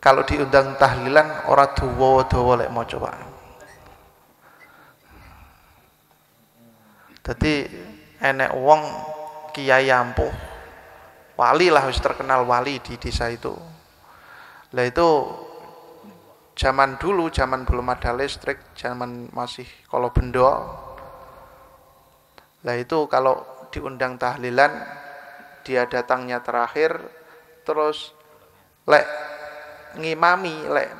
kalau diundang tahlilan ora dawa-dawa lek maca Pak. Dadi enek wong kiai ampuh, wali lah, wis terkenal wali di desa itu. Lah itu zaman dulu, zaman belum ada listrik, zaman masih kalau bendo. Lah itu kalau diundang tahlilan, dia datangnya terakhir, terus lek ngimami, lek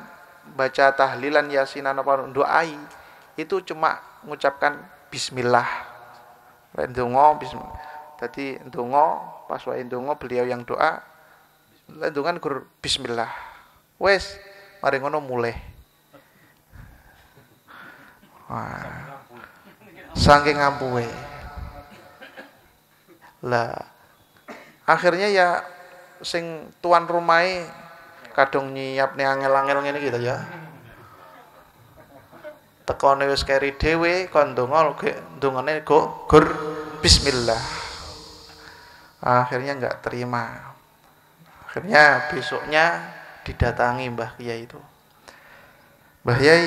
baca tahlilan yasinan apa doai, itu cuma mengucapkan bismillah. Lek ndonga bismillah. Dadi ndonga, pas wae ndonga beliau yang doa, lek ndonga gur bismillah. Wes, mari ngono mulih. Wah. Saking ampuhe. Lah akhirnya ya sing tuan rumahe kadung nyiapne angel-angel ngene iki ya. Tekone wis keri dhewe kon ndonga ndongane gur bismillah. Akhirnya enggak terima. Akhirnya besoknya didatangi Mbah Kiai itu. Mbah Kiai,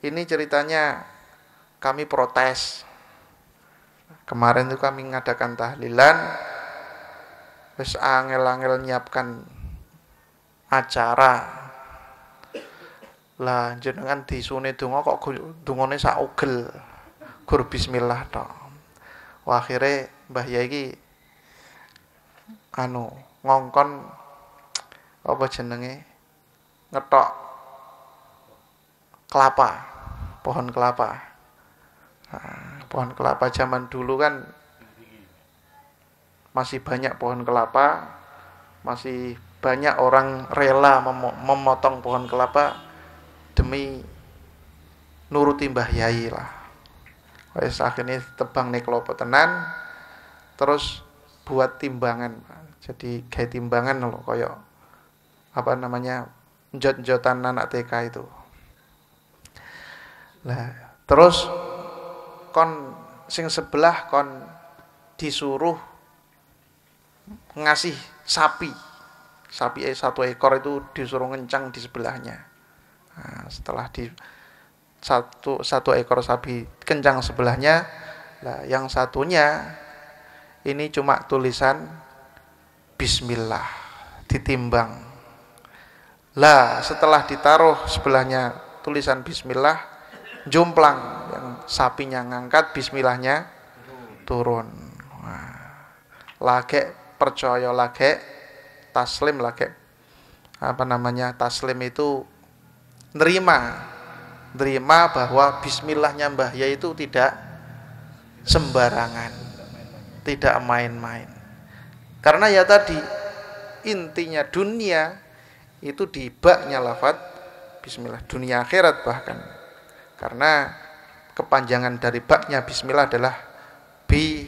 ini ceritanya kami protes. Kemarin itu kami mengadakan tahlilan, wis angel-angel nyiapkan acara. Lah jenengan disune donga kok dungane sak ugel. Gur bismillah tok. Wah akhire Mbah Yai iki ngongkon apa jenenge? Ngetok kelapa, pohon kelapa. Nah, pohon kelapa zaman dulu kan masih banyak pohon kelapa, masih banyak orang rela memotong pohon kelapa demi nuruti Mbah Yai lah. Wes akhirnya tebang nih kelopo tenan, terus buat timbangan. Jadi kayak timbangan loh, koyok apa namanya jot-jotan anak TK itu. Lah terus kon sing sebelah kon disuruh ngasih sapi 1 ekor itu disuruh ngencang di sebelahnya. Nah, setelah di satu ekor sapi kencang sebelahnya, lah yang satunya ini cuma tulisan bismillah ditimbang. Lah setelah ditaruh sebelahnya tulisan bismillah, jomplang yang sapinya ngangkat, bismillahnya turun. Lagi percaya, lagi taslim, lagi apa namanya taslim itu nerima bahwa bismillahnya Mbah Yai itu tidak sembarangan, tidak main-main. Karena ya tadi intinya dunia itu di baknya lafaz bismillah, dunia akhirat bahkan. Karena kepanjangan dari baknya bismillah adalah bi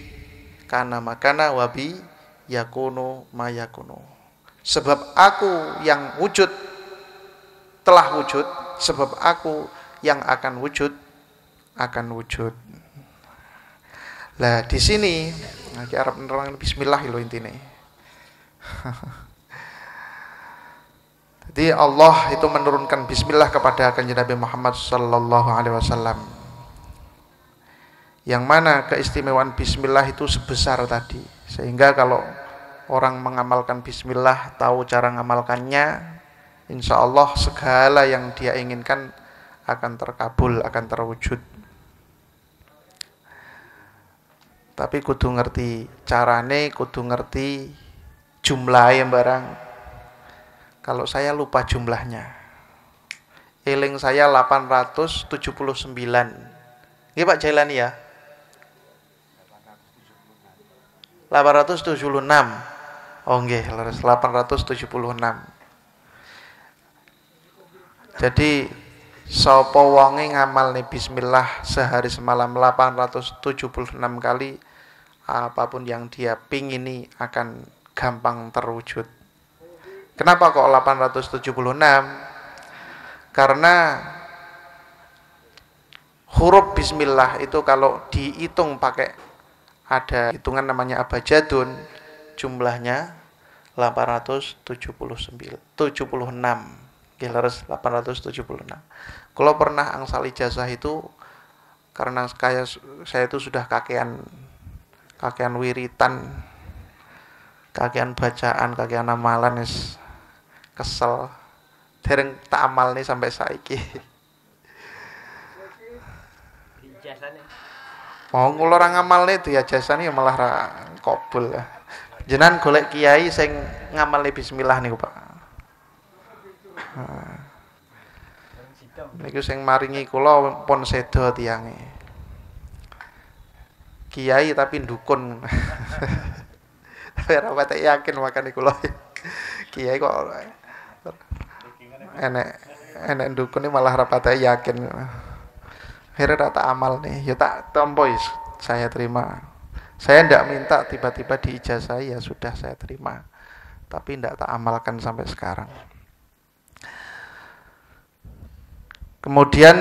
kana makana wa bi yakunu mayakunu. Sebab aku yang wujud telah wujud, sebab aku yang akan wujud. Lah di sini lagi Arab nerang bismillah lho intine. Jadi Allah itu menurunkan bismillah kepada kanjeng Nabi Muhammad sallallahu alaihi wasallam. Yang mana keistimewaan bismillah itu sebesar tadi. Sehingga kalau orang mengamalkan bismillah, tahu cara mengamalkannya, insya Allah segala yang dia inginkan akan terkabul, akan terwujud. Tapi kudu ngerti carane, kudu ngerti jumlahnya barang. Kalau saya lupa jumlahnya, eling saya 879. Nggih Pak Jailani ya? 876. Oh nggih, 876. Jadi sapa wonge ngamalne bismillah sehari semalam 876 kali, apapun yang dia pingini akan gampang terwujud. Kenapa kok 876? Karena huruf bismillah itu kalau dihitung pakai ada hitungan namanya abjadun, jumlahnya 876. Nggih leres 876. Kalau pernah angsal ijazah itu karena saya itu sudah kakean wiritan, kakean bacaan, kakean amalan wis kesel. Dereng tak amal nih sampai saiki. Mau kula ora ngamalne diajasane ya malah ra kabul. Jenengan golek kiai sing ngamalne bismillah niku, Pak. Niku sing maringi kula pun sedo tiyange. Kiai tapi dukun. Tapi ora patek yakin makane kula. Kiai kok enek dukune malah ora patek yakin. Akhirnya tak amal nih, ya tak tompois saya terima. Saya tidak minta tiba-tiba diijazahi, ya sudah saya terima. Tapi tidak tak amalkan sampai sekarang. Kemudian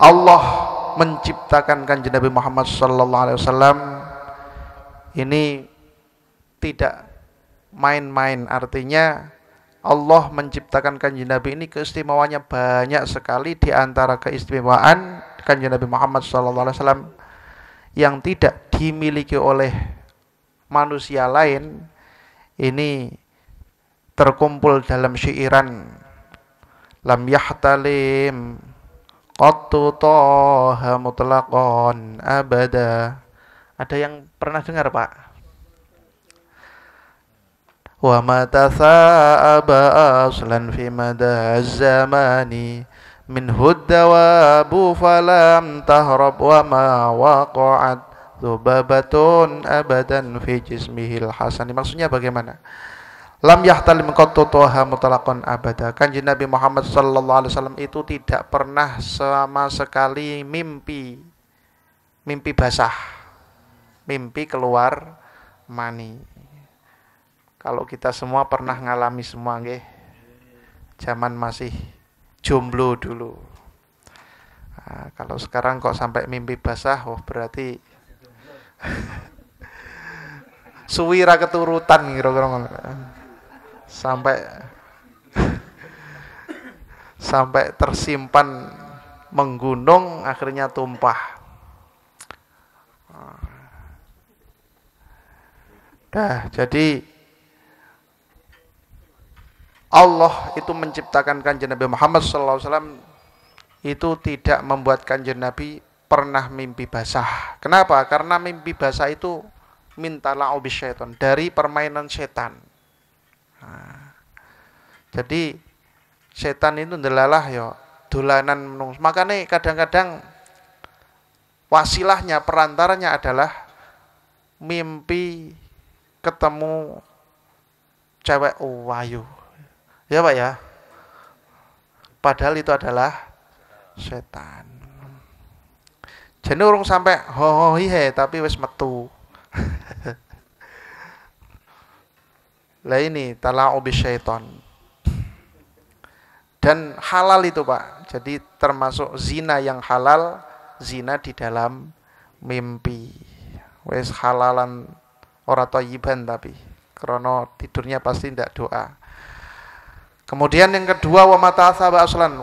Allah menciptakan Kanjeng Nabi Muhammad SAW ini tidak main-main, artinya Allah menciptakan Kanjeng Nabi ini keistimewaannya banyak sekali. Di antara keistimewaan Kanjeng Nabi Muhammad SAW yang tidak dimiliki oleh manusia lain ini terkumpul dalam syairan lam yahtalim qattu taha mutlaqan abada. Ada yang pernah dengar, Pak? Wa ma tasa'aba aslan fi madha zamani min huddawabu falam tahrab wa ma waqa'at dhubabatun abadan fi jismihil hasani. Maksudnya bagaimana? Lam yahtalim qattu taha mutlaqan abada. Kanjeng Nabi Muhammad sallallahu alaihi wasallam itu tidak pernah sama sekali mimpi basah, mimpi keluar mani. Kalau kita semua pernah ngalami semua nggih. Zaman masih jomblo dulu. Nah, kalau sekarang kok sampai mimpi basah, berarti suwira keturutan kira-kira. Sampai tersimpan menggunung akhirnya tumpah. Jadi Allah itu menciptakan Kanjeng Nabi Muhammad SAW itu tidak membuat Kanjeng Nabi pernah mimpi basah. Kenapa? Karena mimpi basah itu mintala'u bisyaiton, dari permainan setan. Nah, jadi setan itu ndelalah ya dolanan menungso. Makanya kadang-kadang wasilahnya, perantaranya adalah mimpi ketemu cewek wayu. Ya Pak ya. Padahal itu adalah setan. Jadi urung sampai hohihe tapi wis metu. Lah ini tala'u bisyaiton. Dan halal itu Pak. Jadi termasuk zina yang halal, zina di dalam mimpi. Wis halalan ora thayyiban tapi karena tidurnya pasti ndak doa. Kemudian yang kedua wa matasaba aslan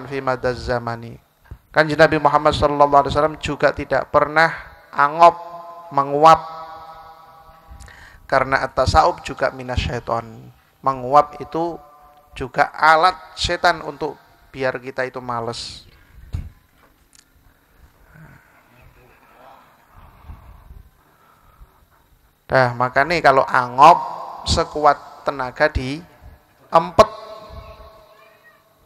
fi madaz zamani. Kanjeng Nabi Muhammad sallallahu alaihi wasallam juga tidak pernah angop, menguap. Karena at-tasawuf juga minasyaiton. Menguap itu juga alat setan untuk biar kita itu males. Nah, makanya kalau angop sekuat tenaga empet,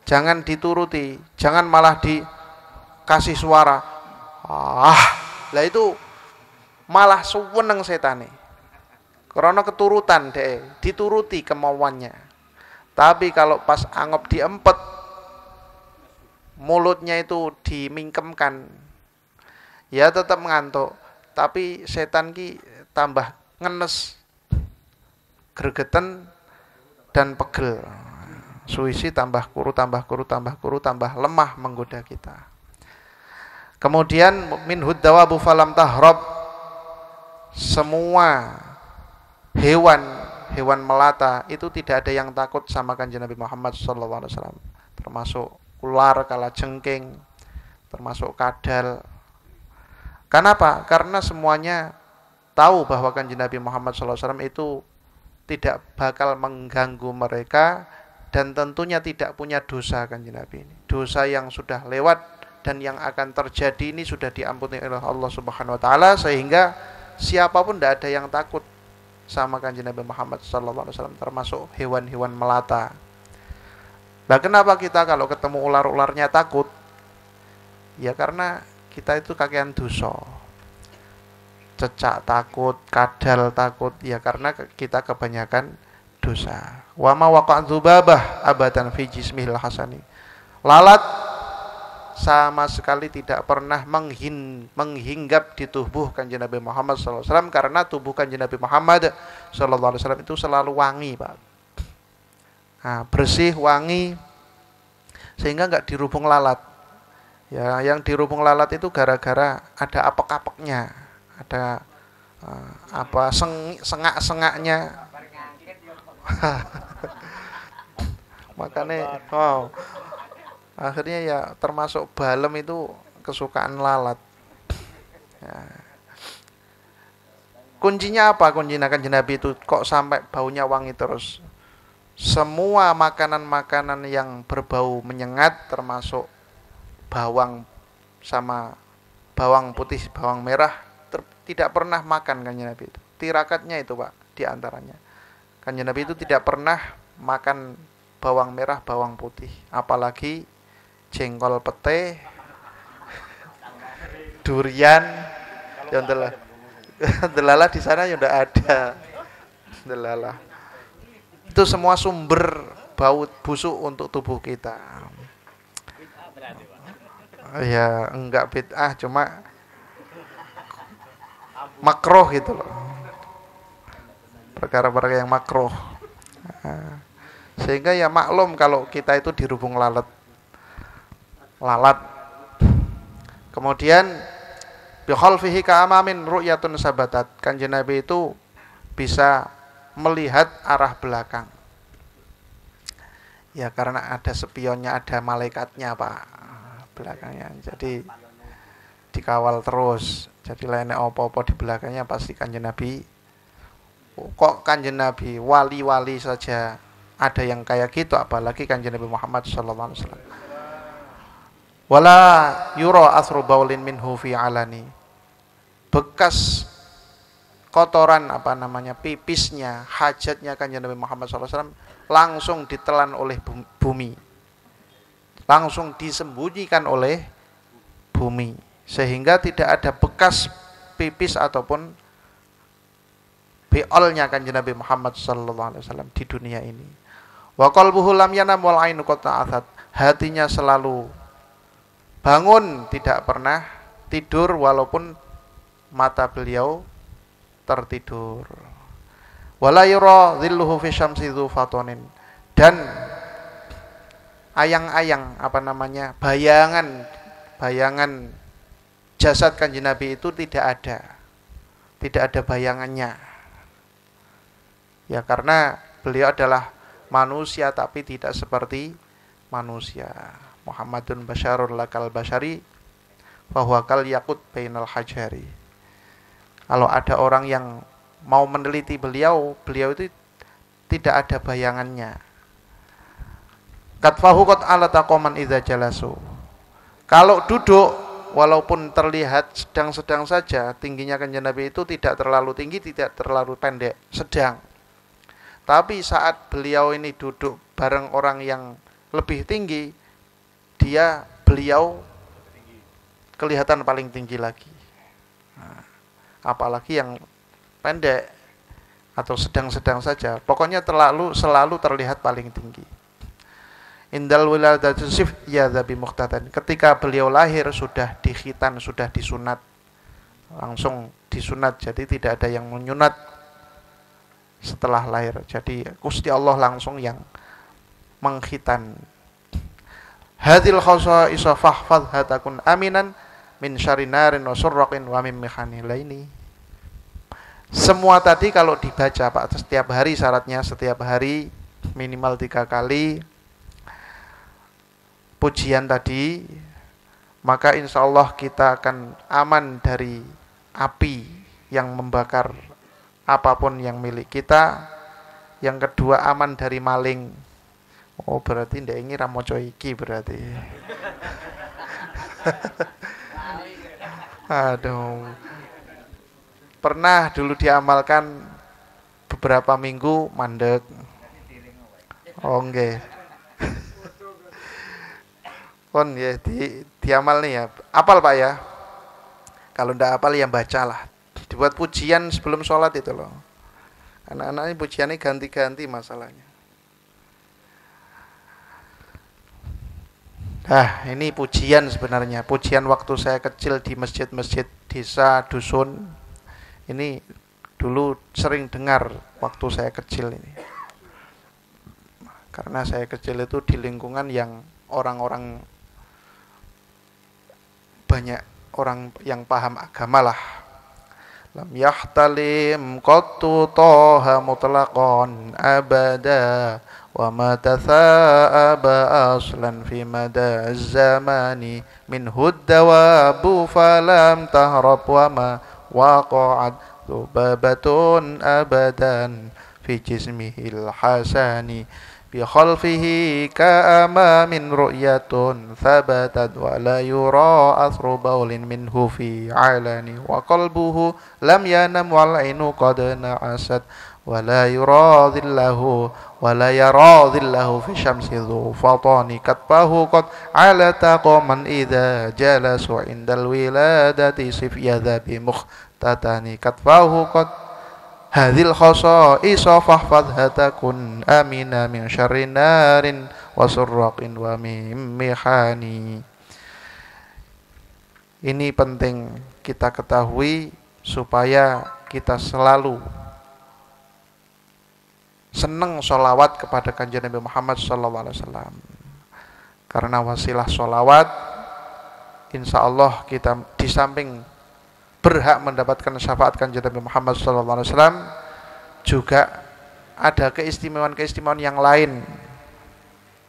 jangan dituruti, jangan malah dikasih suara. Lah itu malah suweneng setane. Karena keturutan deh, dituruti kemauannya. Tapi kalau pas angop diempet, mulutnya itu dimingkemkan, ya tetap ngantuk. Tapi setan ki tambah ngenes, gregeten dan pegel. Suisi tambah kuru, tambah lemah menggoda kita. Kemudian min huddawabu falam tahrab, semua hewan melata itu tidak ada yang takut sama Kanjeng Nabi Muhammad sallallahu alaihi wasallam, termasuk ular, kalajengking, termasuk kadal. Kenapa? Karena semuanya tahu bahwa Kanjeng Nabi Muhammad sallallahu alaihi wasallam itu tidak bakal mengganggu mereka dan tentunya tidak punya dosa Kanjeng Nabi ini. Dosa yang sudah lewat dan yang akan terjadi ini sudah diampuni oleh Allah Subhanahu wa taala, sehingga siapapun tidak ada yang takut sama Kanjeng Nabi Muhammad sallallahu alaihi wasallam, termasuk hewan-hewan melata. Nah, kenapa kita kalau ketemu ular-ularnya takut? Ya karena kita itu kakean dosa. Cecak takut, kadal takut, ya karena kita kebanyakan dosa. Wa ma waqa'a dzubabah abadan fi jismihil hasani. Lalat sama sekali tidak pernah menghinggap di tubuh Kanjeng Nabi Muhammad sallallahu alaihi wasallam, karena tubuh Kanjeng Nabi Muhammad sallallahu alaihi wasallam itu selalu wangi, Pak. Nah, bersih, wangi, sehingga enggak dirubung lalat. Ya, yang dirubung lalat itu gara-gara ada apek-apeknya, ada sengak-sengaknya. Makanya akhirnya ya termasuk balem itu kesukaan lalat. Ya. Kuncinya apa? Kuncinya Kanjeng Nabi itu kok sampai baunya wangi terus? Semua makanan-makanan yang berbau menyengat, termasuk bawang sama bawang putih, bawang merah, tidak pernah makan Kanjeng Nabi itu. Tirakatnya itu, Pak, diantaranya. Kanjeng Nabi itu tidak pernah makan bawang merah, bawang putih, apalagi jengkol pete, durian, yang delala di sana ya udah ada. Delala. Itu semua sumber bau busuk untuk tubuh kita. Ya, enggak bid'ah, cuma makruh gitu loh. Perkara-perkara yang makruh. Sehingga ya maklum kalau kita itu dirubung lalat. Kemudian bi khalfihi ka'amamin ru'yatun sabatat. Kanjeng Nabi itu bisa melihat arah belakang. Ya karena ada spionnya, ada malaikatnya, Pak, belakangnya. Jadi dikawal terus. Jadi lainnya apa-apa di belakangnya pasti Kanjeng Nabi. Kok Kanjeng Nabi wali-wali saja ada yang kayak gitu, apalagi Kanjeng Nabi Muhammad sallallahu alaihi wasallam. Wala yura athru baulin minhu fi alani. Bekas kotoran pipisnya, hajatnya Kanjeng Nabi Muhammad sallallahu alaihi wasallam langsung ditelan oleh bumi. Langsung disembunyikan oleh bumi, sehingga tidak ada bekas pipis ataupun beolnya Kanjeng Nabi Muhammad sallallahu alaihi wasallam di dunia ini. Wa qalbuhu lam yanam wal ainu qad ta'athat. Hatinya selalu bangun, tidak pernah tidur walaupun mata beliau tertidur. Wala yura dhilluhu fi syamsi dzu fatonin. Dan ayang-ayang bayangan jasad Kanjeng Nabi itu tidak ada bayangannya. Ya karena beliau adalah manusia tapi tidak seperti manusia. Muhammadun basyarun lakal basyari fahuwa kal yaqut bainal hajari. Kalau ada orang yang mau meneliti beliau itu tidak ada bayangannya. Katfahu qad ala taqaman idza jalasu. Kalau duduk walaupun terlihat sedang-sedang saja, tingginya Kanjeng Nabi itu tidak terlalu tinggi, tidak terlalu pendek, sedang. Tapi saat beliau ini duduk bareng orang yang lebih tinggi, beliau kelihatan paling tinggi lagi. Nah, apalagi yang pendek atau sedang-sedang saja, pokoknya selalu terlihat paling tinggi. Indal wiladati sif ya dzabi muqtatan. Ketika beliau lahir sudah dikhitan, sudah disunat. Langsung disunat, jadi tidak ada yang menyunat setelah lahir. Jadi Gusti Allah langsung yang mengkhitan. Hadil khasa'isa fahfadh hatakun aminan min syarri narin wa surraqin wa min mihani laini. Semua tadi kalau dibaca Pak, setiap hari syaratnya setiap hari minimal 3 kali pujian tadi, maka insya Allah kita akan aman dari api yang membakar apapun yang milik kita. Yang kedua, aman dari maling. Oh, berarti ndak ini ramoco iki berarti. Aduh. Pernah dulu diamalkan beberapa minggu mandek. Oh nggih. Kon ya diamal nih ya. Apal Pak ya. Kalau ndak apal ya bacalah. Dibuat pujian sebelum sholat itu loh. Anak-anak ini pujiannya ganti-ganti masalahnya. Ini pujian sebenarnya. Pujian waktu saya kecil di masjid-masjid desa, dusun. Ini dulu sering dengar waktu saya kecil ini. Karena saya kecil itu di lingkungan yang orang-orang banyak orang yang paham agama lah. Lam yahtalim qattu toha mutlaqan abada wa ma tatha'aba aslan fi mada zamani min huddawabu falam tahrab wa ma waqa'at dhubabatun abadan fi jismihil hasani bi khalfihi ka'ama min ru'yatun thabatat wa la yura athru baulin minhu fi alani wa qalbuhu lam yanam wal ainu qad na'asat wa la yura dhillahu wa la yara dhillahu fi syamsi dhu fatani katbahu qad ala taqaman idha jalasu indal wiladati sifyadha bi mukhtatani katbahu qad hadhil khasa'isa fahfadha takun amina min syarri narin wa surraqin wa mihani. Ini penting kita ketahui supaya kita selalu senang sholawat kepada kanjeng Nabi Muhammad SAW. Karena wasilah sholawat, insya Allah kita di samping berhak mendapatkan syafaat kanjeng Nabi Muhammad SAW, juga ada keistimewaan-keistimewaan yang lain,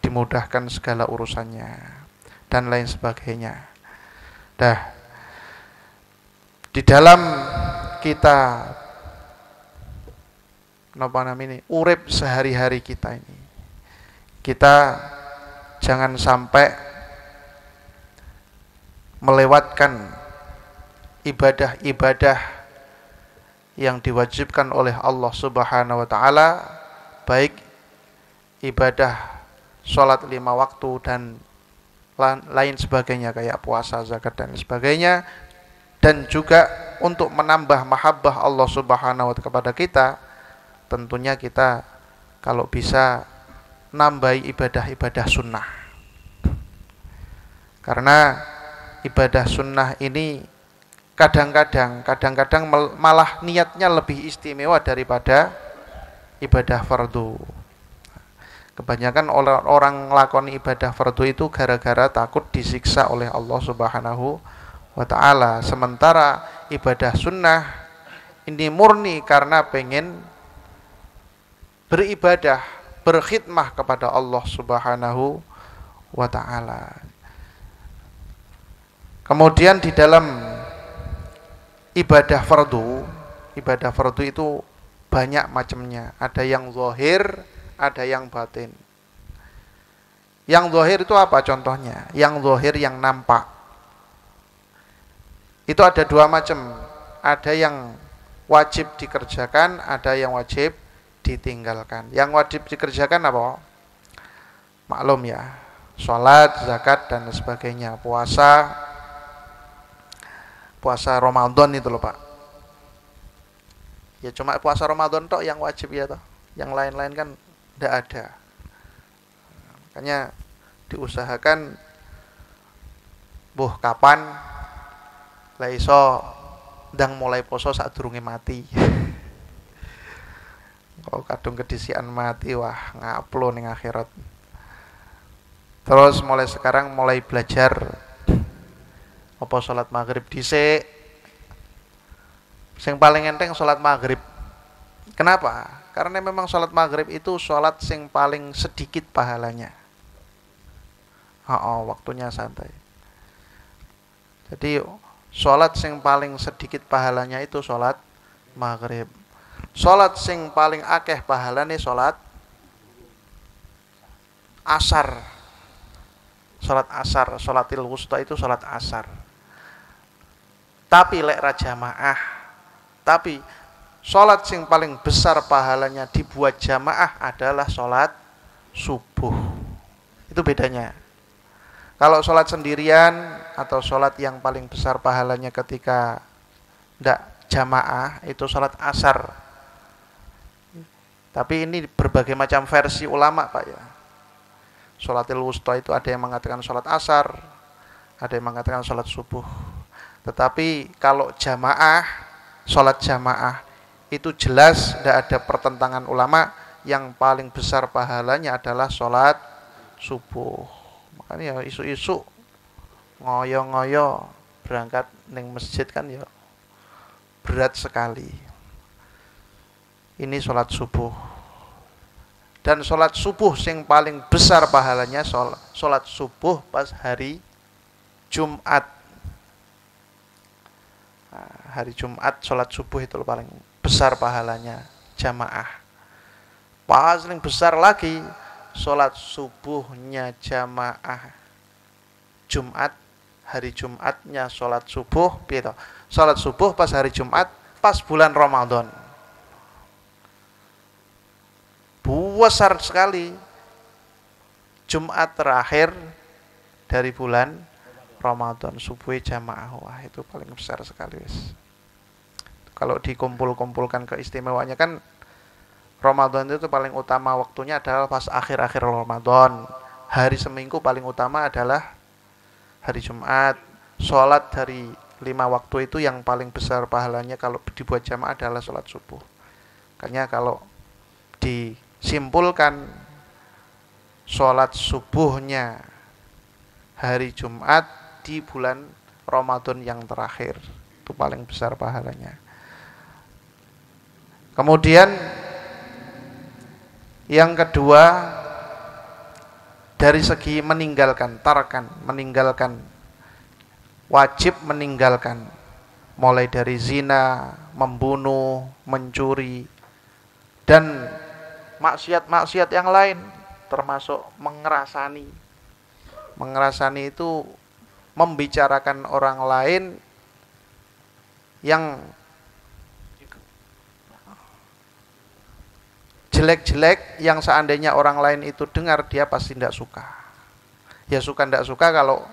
dimudahkan segala urusannya dan lain sebagainya. Di dalam kita urip sehari-hari kita ini, kita jangan sampai melewatkan ibadah-ibadah yang diwajibkan oleh Allah Subhanahu wa taala, baik ibadah sholat 5 waktu dan lain sebagainya kayak puasa, zakat dan sebagainya, dan juga untuk menambah mahabbah Allah Subhanahu wa taala kepada kita, tentunya kita kalau bisa nambahi ibadah-ibadah sunnah. Karena ibadah sunnah ini kadang-kadang malah niatnya lebih istimewa daripada ibadah fardu. Kebanyakan orang ngelakoni ibadah fardu itu gara-gara takut disiksa oleh Allah Subhanahu wa taala. Sementara ibadah sunnah ini murni karena pengen beribadah, berkhidmah kepada Allah Subhanahu wa taala. Kemudian di dalam ibadah fardu itu banyak macamnya. Ada yang zahir, ada yang batin. Yang zahir itu apa contohnya? Yang zahir yang nampak. Itu ada 2 macam. Ada yang wajib dikerjakan, ada yang wajib ditinggalkan. Yang wajib dikerjakan apa? Maklum ya, sholat, zakat dan sebagainya, puasa Ramadan itu loh Pak. Ya cuma puasa Ramadan tok yang wajib ya toh. Yang lain-lain kan tidak ada. Makanya diusahakan kapan lah iso ndang mulai poso sadurunge mati. Kalau kadung kedisian mati, wah ngaplo ning akhirat. Terus mulai sekarang mulai belajar apa sholat maghrib dhisik, Sing paling enteng sholat maghrib. Kenapa? Karena memang sholat maghrib itu sholat sing paling sedikit pahalanya. Waktunya santai. Jadi sholat sing paling sedikit pahalanya itu sholat maghrib. Sholat sing paling akeh pahalane sholat asar. Sholat asar, sholatil wusta itu sholat asar. Tapi lek ra jamaah. Tapi sholat sing paling besar pahalanya dibuat jamaah adalah sholat subuh. Itu bedanya. Kalau sholat sendirian atau sholat yang paling besar pahalanya ketika tidak jamaah itu sholat asar. Tapi ini berbagai macam versi ulama Pak ya. Sholatil wusta itu ada yang mengatakan sholat asar, ada yang mengatakan sholat subuh. Tetapi kalau jamaah, sholat jamaah itu jelas tidak ada pertentangan ulama, yang paling besar pahalanya adalah sholat subuh. Makanya isu-isu ngoyo-ngoyo berangkat neng masjid kan ya berat sekali. Ini sholat subuh. Dan sholat subuh yang paling besar pahalanya sholat subuh pas hari Jumat. Hari Jumat sholat subuh itu paling besar pahalanya jamaah. Paling besar lagi sholat subuhnya jamaah Jumat. Hari Jumatnya sholat subuh, sholat subuh pas hari Jumat pas bulan Ramadan. Besar sekali. Jumat terakhir dari bulan Ramadan subuh jamaah. Wah, itu paling besar sekali wis. Kalau dikumpul-kumpulkan keistimewanya kan Ramadan itu paling utama waktunya adalah pas akhir-akhir Ramadan. Hari seminggu paling utama adalah hari Jumat. Sholat dari 5 waktu itu yang paling besar pahalanya kalau dibuat jamaah adalah sholat subuh. Makanya kalau disimpulkan sholat subuhnya hari Jumat di bulan Ramadan yang terakhir itu paling besar pahalanya. Kemudian yang kedua dari segi meninggalkan, meninggalkan, wajib meninggalkan, mulai dari zina, membunuh, mencuri, dan maksiat-maksiat yang lain, termasuk mengerasani. Mengerasani itu membicarakan orang lain yang jelek-jelek, yang seandainya orang lain itu dengar dia pasti tidak suka. Ya suka tidak suka kalau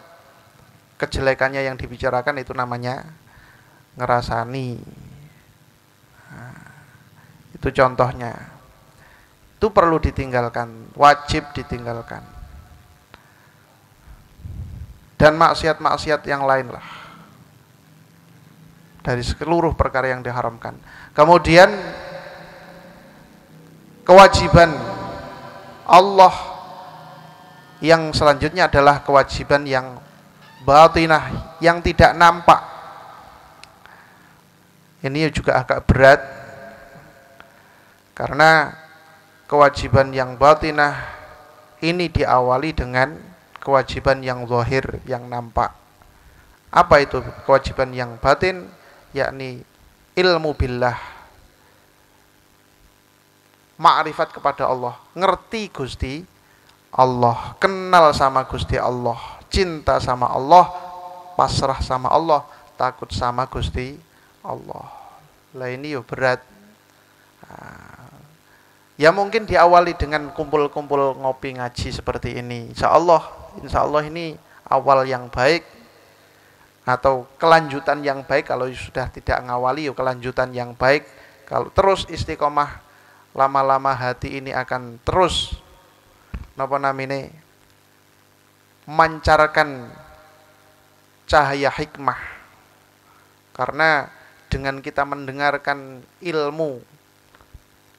kejelekannya yang dibicarakan itu namanya ngerasani. Itu contohnya. Itu perlu ditinggalkan, wajib ditinggalkan. Dan maksiat-maksiat yang lain lah. Dari seluruh perkara yang diharamkan. Kemudian kewajiban Allah yang selanjutnya adalah kewajiban yang batinah, yang tidak nampak. Ini juga agak berat karena kewajiban yang batinah ini diawali dengan kewajiban yang zahir, yang nampak. Apa itu kewajiban yang batin? Yakni ilmu billah, ma'rifat kepada Allah, ngerti Gusti Allah, kenal sama Gusti Allah, cinta sama Allah, pasrah sama Allah, takut sama Gusti Allah. Lah ini yo berat. Ya mungkin diawali dengan kumpul-kumpul ngopi ngaji seperti ini. Insya Allah ini awal yang baik atau kelanjutan yang baik. Kalau sudah tidak ngawali, ya kelanjutan yang baik. Kalau terus istiqomah, lama-lama hati ini akan terus memancarkan cahaya hikmah. Karena dengan kita mendengarkan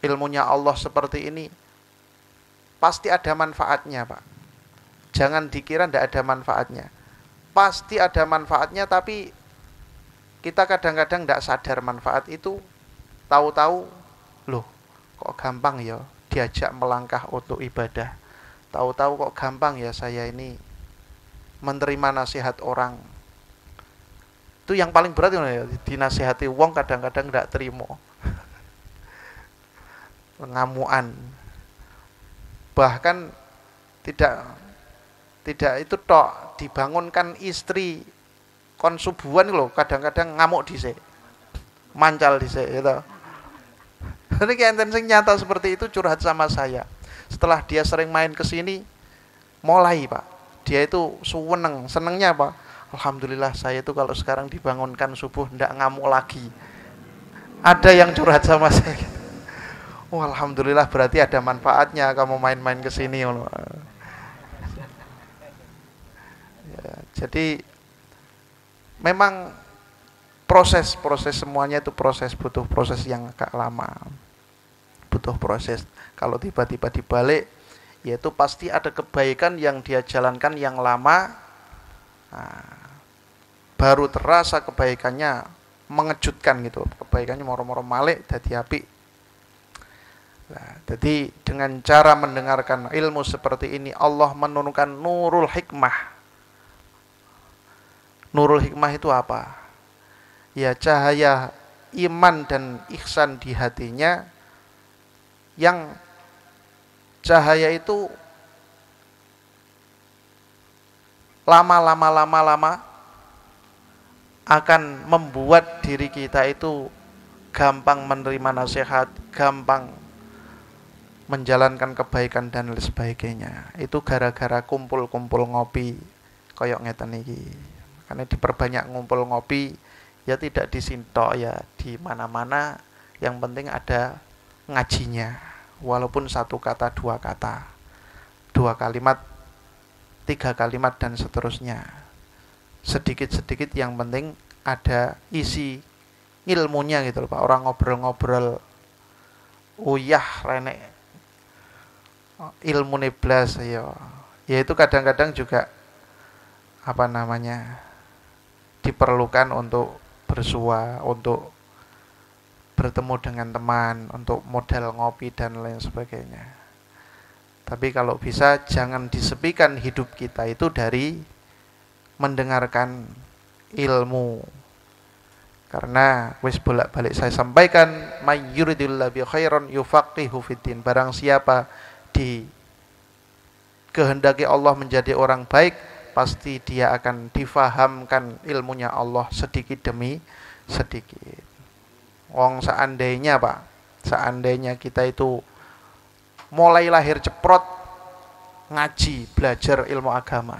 ilmunya Allah seperti ini, pasti ada manfaatnya Pak. Jangan dikira tidak ada manfaatnya. Pasti ada manfaatnya, tapi kita kadang-kadang tidak sadar manfaat itu, tahu-tahu loh kok gampang ya diajak melangkah untuk ibadah, tahu-tahu kok gampang ya saya ini menerima nasihat orang. Itu yang paling berat ya, dinasihati wong kadang-kadang tidak terima, ngamuan. Bahkan tidak itu tok, dibangunkan istri kon subuhan loh kadang-kadang ngamuk dhisik, mancal dhisik gitu. Ini enten sing nyata seperti itu curhat sama saya. Setelah dia sering main ke sini, mulai Pak, dia itu senengnya Pak. Alhamdulillah saya itu kalau sekarang dibangunkan subuh ndak ngamuk lagi. Ada yang curhat sama saya. Oh, alhamdulillah berarti ada manfaatnya kamu main-main ke sini. Ya, jadi memang proses semuanya itu butuh proses yang agak lama. Butuh proses. Kalau tiba-tiba dibalik, yaitu pasti ada kebaikan yang dia jalankan yang lama. Nah, baru terasa kebaikannya mengejutkan gitu. Kebaikannya moro-moro malik dadi apik. Nah, jadi dengan cara mendengarkan ilmu seperti ini Allah menurunkan nurul hikmah. Nurul hikmah itu apa? Ya cahaya iman dan ihsan di hatinya, yang cahaya itu lama akan membuat diri kita itu gampang menerima nasihat, gampang menjalankan kebaikan dan lain sebagainya. Itu gara-gara kumpul-kumpul ngopi koyok ngeten iki. Karena diperbanyak ngumpul ngopi, ya tidak disintok ya di mana-mana, yang penting ada ngajinya. Walaupun satu kata, dua kata, dua kalimat, tiga kalimat dan seterusnya. Sedikit-sedikit yang penting ada isi ilmunya gitu loh Pak. Orang ngobrol-ngobrol uyah renek ilmu neblas ya itu kadang-kadang juga diperlukan untuk bersua, untuk bertemu dengan teman, untuk modal ngopi dan lain sebagainya. Tapi kalau bisa jangan disepikan hidup kita itu dari mendengarkan ilmu. Karena wis bolak-balik saya sampaikan, may yuridillahu bi khairan yufaqihu fiddin. Barang siapa kehendaki Allah menjadi orang baik, pasti dia akan difahamkan ilmunya Allah sedikit demi sedikit. Wong seandainya kita itu mulai lahir ceprot ngaji, belajar ilmu agama,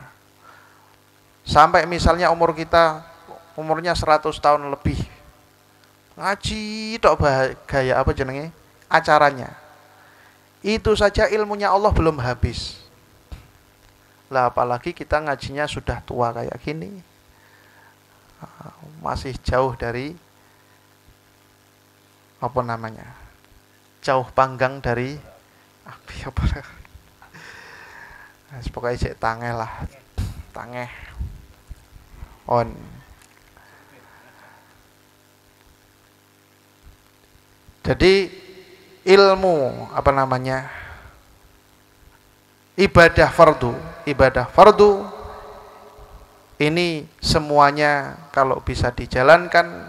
sampai misalnya umurnya 100 tahun lebih, ngaji tok gaya apa jenenge acaranya, itu saja ilmunya Allah belum habis. Lah apalagi kita ngajinya sudah tua kayak gini, masih jauh dari jauh panggang dari pokoknya cek tangeh on. Jadi ilmu ibadah fardu ini semuanya kalau bisa dijalankan,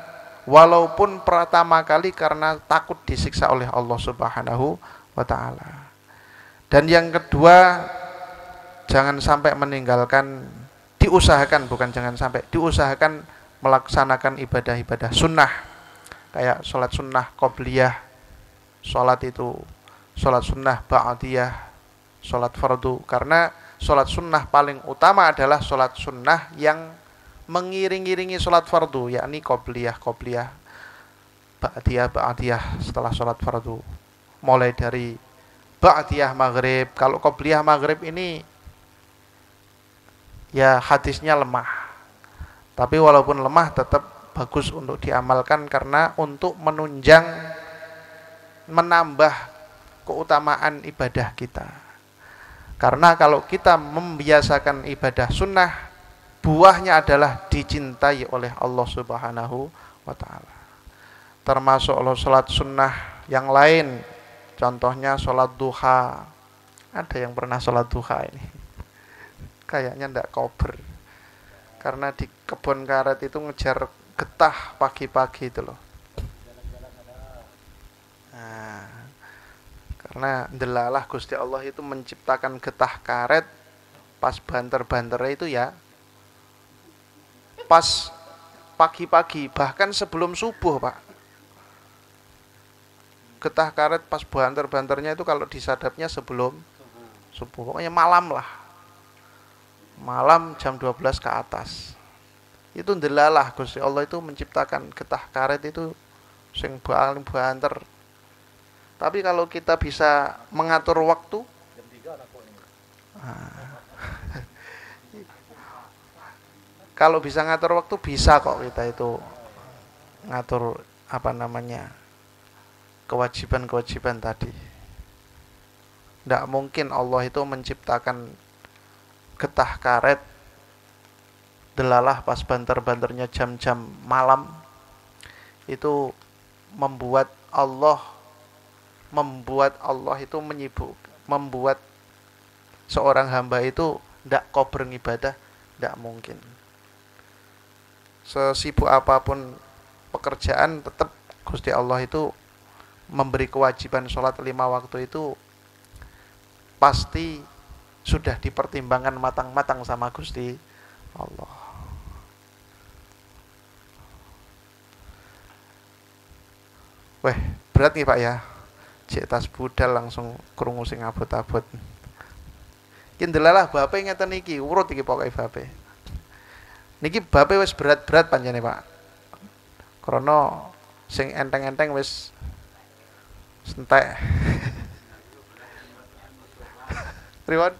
walaupun pertama kali karena takut disiksa oleh Allah Subhanahu wa ta'ala. Dan yang kedua, diusahakan melaksanakan ibadah-ibadah sunnah, kayak sholat sunnah qobliyah, sholat sunnah ba'diyah, sholat fardu. Karena sholat sunnah paling utama adalah sholat sunnah yang mengiring-iringi sholat fardu, yakni qobliyah, ba'diyah setelah sholat fardu. Mulai dari ba'diyah maghrib. Kalau qobliyah maghrib ini ya hadisnya lemah, tapi walaupun lemah tetap bagus untuk diamalkan, karena untuk menambah keutamaan ibadah kita. Karena kalau kita membiasakan ibadah sunnah, buahnya adalah dicintai oleh Allah Subhanahu wa taala. Termasuk salat sunnah yang lain, contohnya salat duha. Ada yang pernah salat duha ini? Kayaknya ndak kober. Karena di kebun karet itu ngejar getah pagi-pagi itu loh. Nah, karena delalah Gusti Allah itu menciptakan getah karet pas banter-banternya itu ya pas pagi-pagi, bahkan sebelum subuh, Pak. Getah karet pas banter-banternya itu kalau disadapnya sebelum subuh. Pokoknya malam lah. Malam jam 12 ke atas. Itu delalah Gusti Allah itu menciptakan getah karet itu sing paling banter. Tapi kalau kita bisa mengatur waktu, kalau bisa ngatur waktu bisa kok kita itu ngatur kewajiban-kewajiban tadi. Tidak mungkin Allah itu menciptakan getah karet delalah pas banter-banternya jam-jam malam itu membuat Allah itu menyibuk, membuat seorang hamba itu tidak kober ibadah, tidak mungkin. Sesibuk apapun pekerjaan, tetap Gusti Allah itu memberi kewajiban sholat 5 waktu itu pasti sudah dipertimbangkan matang-matang sama Gusti Allah. Weh, berat nih Pak ya. Cek tas budal langsung krungu sing abot-abot. Ki ndelalah bape ngeten iki, urut iki pokoke bape. Niki bape wis berat-berat panjene Pak. Krana sing enteng-enteng wis entek. Riwan?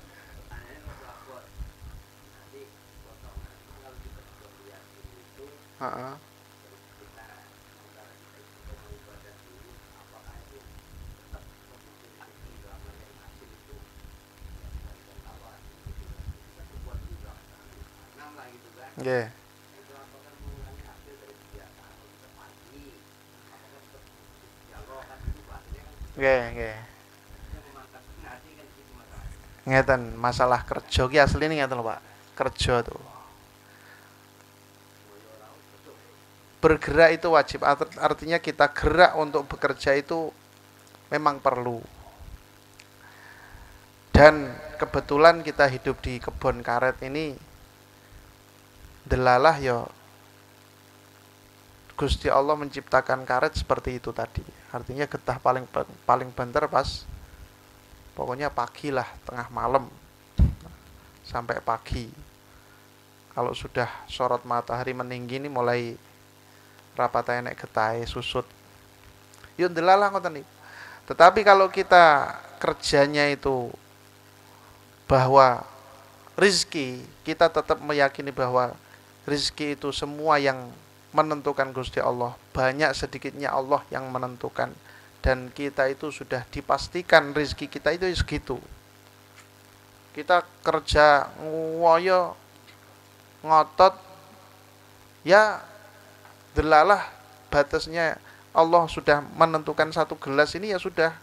Heeh. Nggih. Nggih, nggih. Ngeten, masalah kerja ki asline ngeten lho Pak. Kerja tuh. Bergerak itu wajib, artinya kita gerak untuk bekerja itu memang perlu. Dan kebetulan kita hidup di kebun karet ini delalah ya Gusti Allah menciptakan karet seperti itu tadi. Artinya getah paling banter pas pokoknya pagi lah, tengah malam sampai pagi. Kalau sudah sorot matahari meninggi ini mulai rapat enek getahe susut. Yo delalah ngoten niku. Tetapi kalau kita kerjanya itu bahwa rizki, kita tetap meyakini bahwa rizki itu semua yang menentukan Gusti Allah, banyak sedikitnya Allah yang menentukan, dan kita itu sudah dipastikan rizki kita itu segitu. Kita kerja ngoyo ngotot ya delalah batasnya Allah sudah menentukan satu gelas ini ya sudah,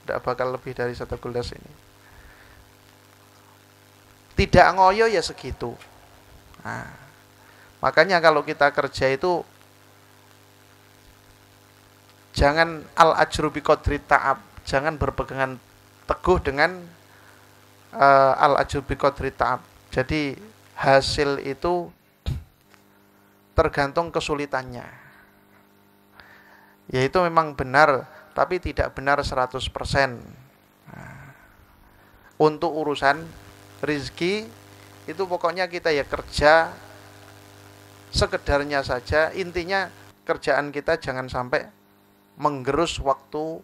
tidak bakal lebih dari satu gelas ini. Tidak ngoyo ya segitu. Nah, makanya kalau kita kerja itu jangan al-ajru bi qadri ta'ab, jangan berpegangan teguh dengan al-ajru bi qadri ta'ab. Jadi hasil itu tergantung kesulitannya. Yaitu memang benar, tapi tidak benar 100%. Nah, untuk urusan rizki itu pokoknya kita ya kerja sekedarnya saja. Intinya kerjaan kita jangan sampai menggerus waktu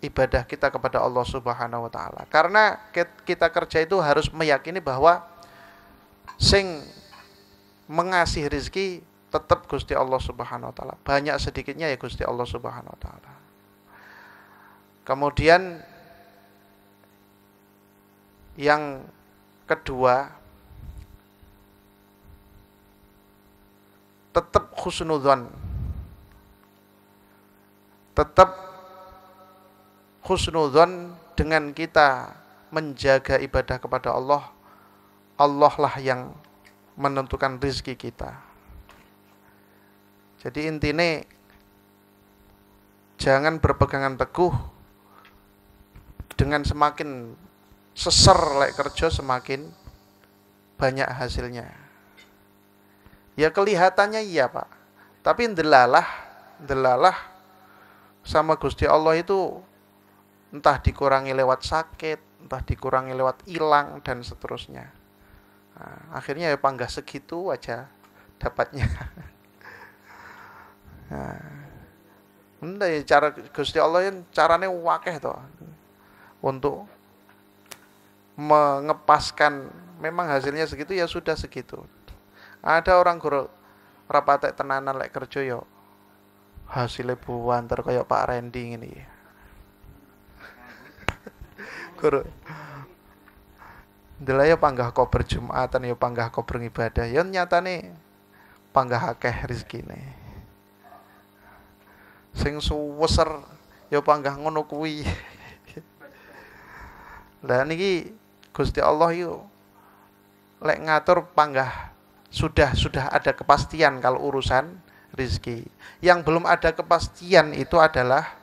ibadah kita kepada Allah Subhanahu wa taala. Karena kita kerja itu harus meyakini bahwa sing mengasih rizki tetap Gusti Allah Subhanahu wa taala. Banyak sedikitnya ya Gusti Allah Subhanahu wa taala. Kemudian yang kedua, tetap husnudzon. Tetap husnudzon dengan kita menjaga ibadah kepada Allah. Allah lah yang menentukan rezeki kita. Jadi intinya jangan berpegangan teguh dengan semakin seser lek kerja semakin banyak hasilnya. Ya kelihatannya iya Pak, tapi ndelalah sama Gusti Allah itu entah dikurangi lewat sakit, entah dikurangi lewat hilang dan seterusnya. Nah, akhirnya ya panggah segitu aja dapatnya. Nah, ya cara Gusti Allah yang caranya wakeh toh untuk mengepaskan memang hasilnya segitu ya sudah segitu. Ada orang guru rapatek tenanan lek kerja yo hasilnya buanter kayak Pak Randy ini. Guru ndelok ya panggah kober Jumatan ya panggah kober ibadah ya nyatane panggah akeh rezekine. Sing suweser ya panggah ngono kuwi. Lah niki Gusti Allah yo lek ngatur panggah sudah ada kepastian kalau urusan rezeki. Yang belum ada kepastian itu adalah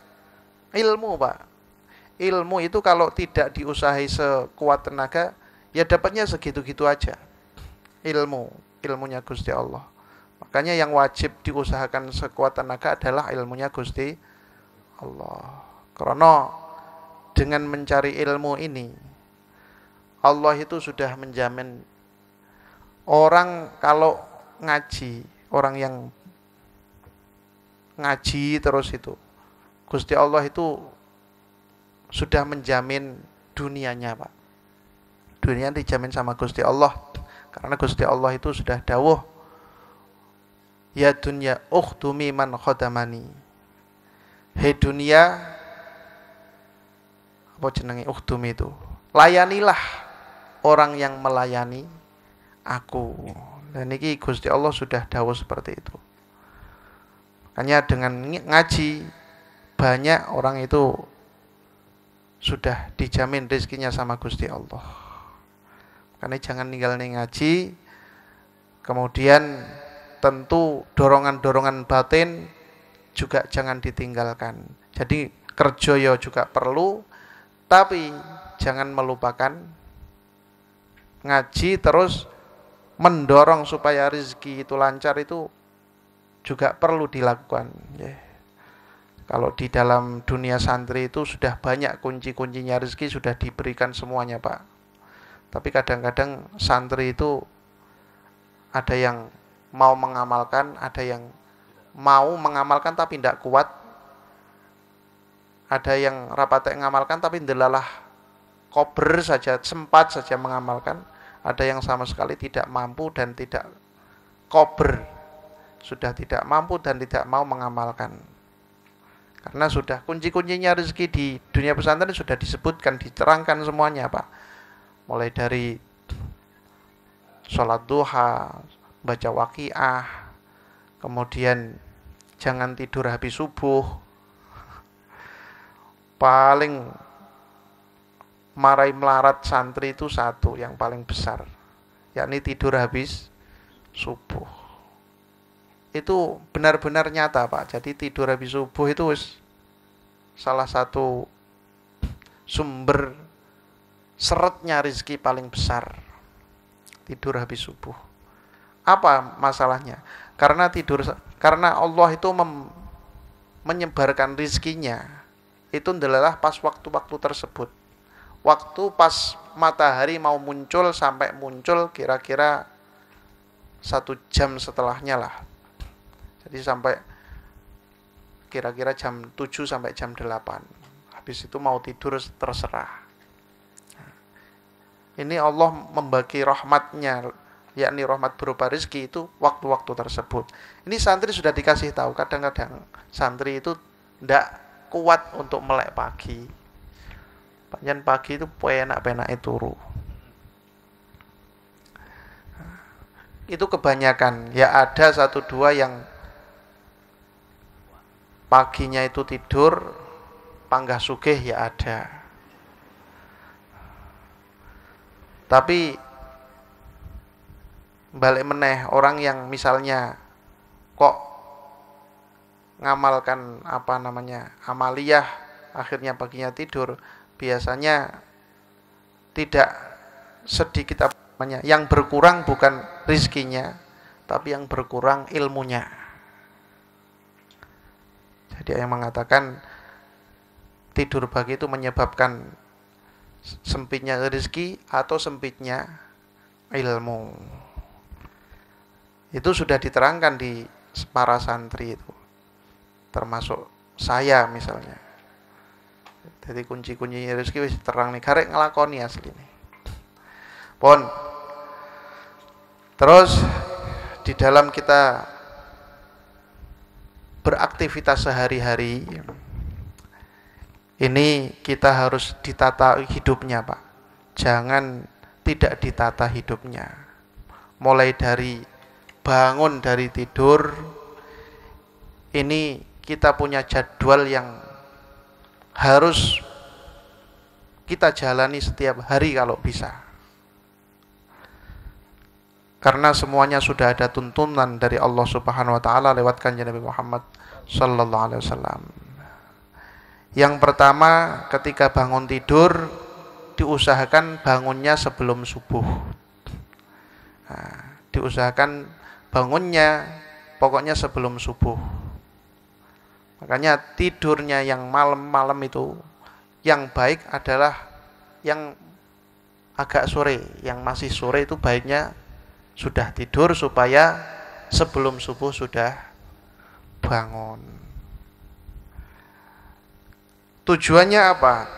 ilmu, Pak. Ilmu itu kalau tidak diusahahi sekuat tenaga, ya dapatnya segitu-gitu aja. Ilmunya Gusti Allah. Makanya yang wajib diusahakan sekuat tenaga adalah ilmunya Gusti Allah. Karena dengan mencari ilmu ini, Allah itu sudah menjamin orang kalau ngaji, orang yang ngaji terus itu, Gusti Allah itu sudah menjamin dunianya, Pak. Dunia dijamin sama Gusti Allah. Karena Gusti Allah itu sudah dawuh, ya dunya ukhdumi man khodamani. Hei dunia, apa jenenge ukhdumi itu? Layanilah orang yang melayani aku. Dan ini Gusti Allah sudah dawuh seperti itu. Makanya dengan ngaji banyak orang itu sudah dijamin rezekinya sama Gusti Allah. Karena jangan ninggal ngaji, kemudian tentu dorongan-dorongan batin juga jangan ditinggalkan. Jadi kerja ya juga perlu, tapi jangan melupakan ngaji terus mendorong supaya rezeki itu lancar itu juga perlu dilakukan. Kalau di dalam dunia santri itu sudah banyak kunci-kuncinya rezeki sudah diberikan semuanya, Pak. Tapi kadang-kadang santri itu ada yang mau mengamalkan, ada yang mau mengamalkan tapi tidak kuat. Ada yang rapatek mengamalkan tapi ndelalah kober saja, sempat saja mengamalkan. Ada yang sama sekali tidak mampu dan tidak kober. Sudah tidak mampu dan tidak mau mengamalkan. Karena sudah kunci-kuncinya rezeki di dunia pesantren sudah disebutkan, diterangkan semuanya, Pak. Mulai dari sholat duha, baca waqiah, kemudian jangan tidur habis subuh. Paling marai melarat santri itu satu yang paling besar, yakni tidur habis subuh. Itu benar-benar nyata, Pak. Jadi tidur habis subuh itu salah satu sumber seretnya rezeki paling besar. Tidur habis subuh. Apa masalahnya? Karena Allah itu menyebarkan rezekinya itu adalah pas waktu-waktu tersebut. Waktu pas matahari mau muncul sampai muncul kira-kira 1 jam setelahnya lah. Jadi sampai kira-kira jam 7 sampai jam 8. Habis itu mau tidur terserah. Ini Allah membagi rahmatnya, yakni rahmat berupa rezeki itu waktu-waktu tersebut. Ini santri sudah dikasih tahu, kadang-kadang santri itu tidak kuat untuk melek pagi. Panjang pagi itu penak-penak turu. itu kebanyakan. Ya ada satu dua yang paginya itu tidur panggah sugih, ya ada. Tapi balik meneh, orang yang misalnya kok ngamalkan amaliyah akhirnya paginya tidur, biasanya tidak sedikit yang berkurang bukan rizkinya, tapi yang berkurang ilmunya. Jadi yang mengatakan tidur pagi itu menyebabkan sempitnya rezeki atau sempitnya ilmu. Itu sudah diterangkan di para santri itu, termasuk saya misalnya. Jadi kunci-kunci rezeki wis terang nih, karek ngelakoni asli nih. Pon. Terus di dalam kita beraktivitas sehari-hari ini kita harus ditata hidupnya, Pak. Jangan tidak ditata hidupnya. Mulai dari bangun dari tidur, ini kita punya jadwal yang harus kita jalani setiap hari kalau bisa. Karena semuanya sudah ada tuntunan dari Allah Subhanahu wa taala lewat kanjeng Nabi Muhammad sallallahu alaihi wasallam. Yang pertama, ketika bangun tidur diusahakan bangunnya sebelum subuh. Nah, diusahakan bangunnya pokoknya sebelum subuh. Makanya tidurnya yang malam-malam itu yang baik adalah yang agak sore, yang masih sore itu baiknya sudah tidur supaya sebelum subuh sudah bangun. Tujuannya apa?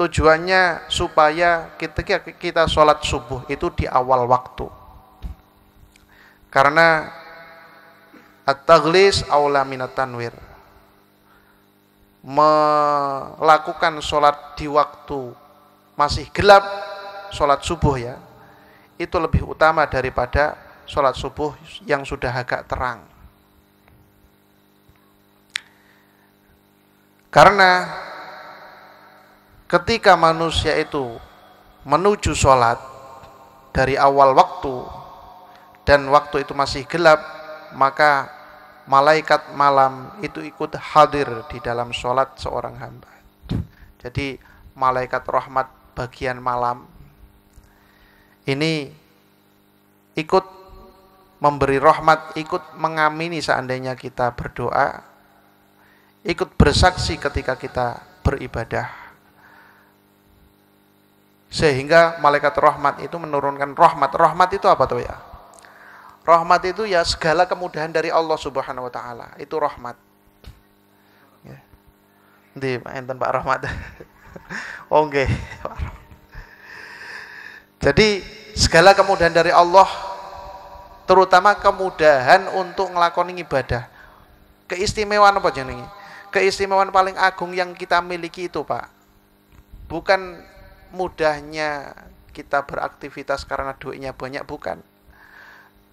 Tujuannya supaya ketika kita sholat subuh itu di awal waktu. Karena at-taghlis aula minat tanwir. Melakukan sholat di waktu masih gelap, sholat subuh ya, itu lebih utama daripada sholat subuh yang sudah agak terang. Karena ketika manusia itu menuju sholat dari awal waktu dan waktu itu masih gelap, maka malaikat malam itu ikut hadir di dalam sholat seorang hamba. Jadi malaikat rahmat bagian malam ini ikut memberi rahmat, ikut mengamini seandainya kita berdoa, ikut bersaksi ketika kita beribadah. Sehingga malaikat rahmat itu menurunkan rahmat. Rahmat itu apa tuh ya? Rahmat itu ya segala kemudahan dari Allah Subhanahu wa taala. Itu rahmat. Ya. Ndi enten Pak Rahmat. Oh nggih, Pak Rahmat. Jadi segala kemudahan dari Allah, terutama kemudahan untuk ngelakoni ibadah. Keistimewaan apa jenenge? Keistimewaan paling agung yang kita miliki itu, Pak, bukan mudahnya kita beraktivitas karena duitnya banyak, bukan.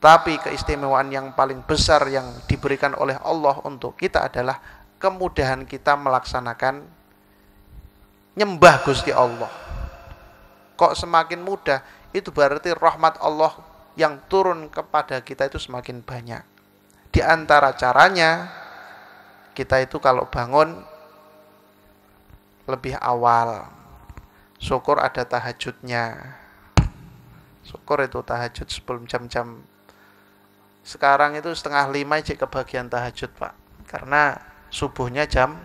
Tapi keistimewaan yang paling besar yang diberikan oleh Allah untuk kita adalah kemudahan kita melaksanakan nyembah Gusti Allah. Kok semakin mudah, itu berarti rahmat Allah yang turun kepada kita itu semakin banyak. Di antara caranya, kita itu kalau bangun lebih awal, syukur ada tahajudnya. Syukur itu tahajud sebelum jam-jam. Sekarang itu 4:30 cek kebagian tahajud, Pak. Karena subuhnya jam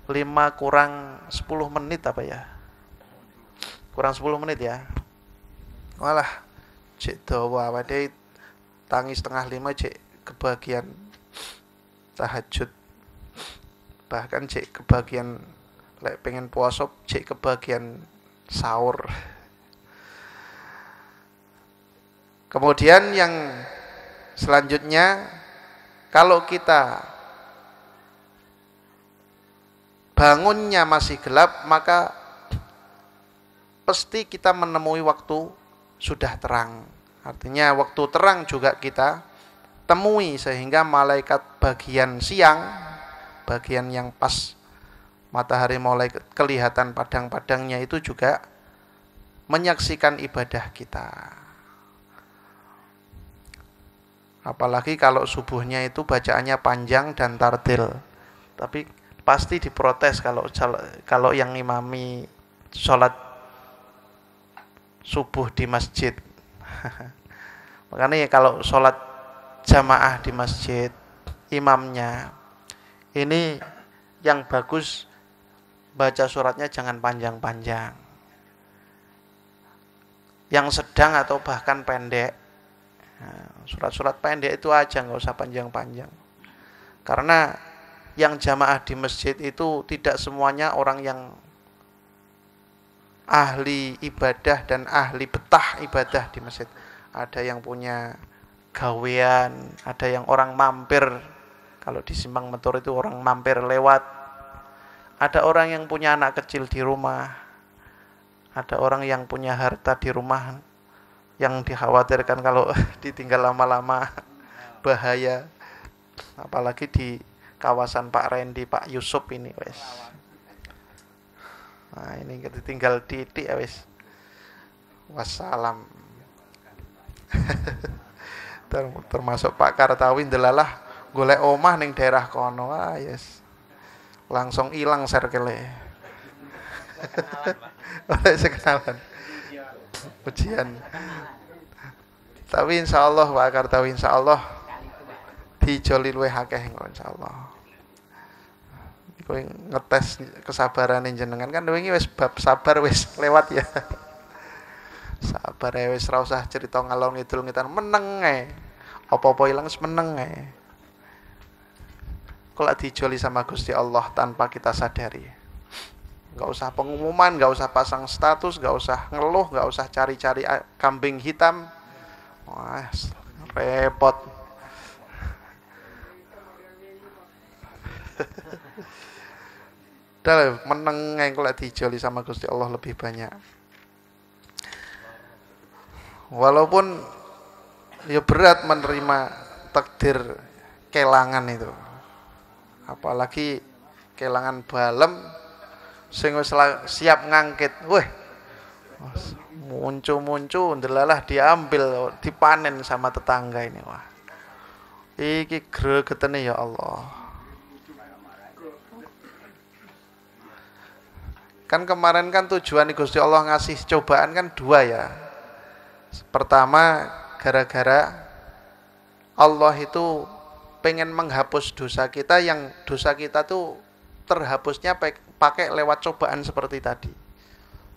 5 kurang 10 menit apa ya? Kurang 10 menit ya. Walah, cek dawa awake tangi 4:30 cek kebagian tahajud. Bahkan cek kebagian lek pengen puasa cek kebagian sahur. Kemudian yang selanjutnya, kalau kita bangunnya masih gelap, maka pasti kita menemui waktu sudah terang. Artinya waktu terang juga kita temui, sehingga malaikat bagian siang, bagian yang pas matahari mulai kelihatan padang-padangnya itu juga menyaksikan ibadah kita. Apalagi kalau subuhnya itu bacaannya panjang dan tartil. Tapi pasti diprotes kalau yang ngimami sholat subuh di masjid. Makanya kalau sholat jamaah di masjid, imamnya ini yang bagus baca suratnya jangan panjang-panjang. Yang sedang atau bahkan pendek. Surat-surat pendek itu aja, nggak usah panjang-panjang. Karena yang jamaah di masjid itu tidak semuanya orang yang ahli ibadah dan ahli betah ibadah di masjid. Ada yang punya gawean, ada yang orang mampir. Kalau di Simpang Metur itu orang mampir lewat. Ada orang yang punya anak kecil di rumah. Ada orang yang punya harta di rumah, yang dikhawatirkan kalau ditinggal lama-lama bahaya. Apalagi di kawasan Pak Randy, Pak Yusuf ini wes. Nah, ini kita tinggal titik wes. Wassalam. Termasuk Pak Kartawi ndelalah golek omah ning daerah kono. Ah, yes. Langsung hilang serkele. Oleh sekenalan. Ujian. Tapi insyaallah Pak Kartawi insyaallah dijoli luwih akeh engko insyaallah. Kowe ngetes kesabarane jenengan kan wingi wis bab sabar wis lewat ya. Sabar wis ora usah cerita ngalor ngidul ngitan meneng ae. Apa-apa ilang wis meneng ae. Kalau dijoli sama Gusti Allah tanpa kita sadari. Gak usah pengumuman, gak usah pasang status, gak usah ngeluh, gak usah cari-cari kambing hitam. Wah, repot. Dah meneng kalau dijoli sama Gusti Allah lebih banyak. Walaupun ya berat menerima takdir kelangan itu. Apalagi kelangan balem sing wis siap ngangkit. Weh. Muncu-muncu ndelalah diambil, dipanen sama tetangga ini. Wah. Iki gregetene ya Allah. Kan kemarin kan tujuan Gusti Allah ngasih cobaan kan dua ya. Pertama, gara-gara Allah itu pengen menghapus dosa kita, yang dosa kita tuh terhapusnya pakai lewat cobaan seperti tadi.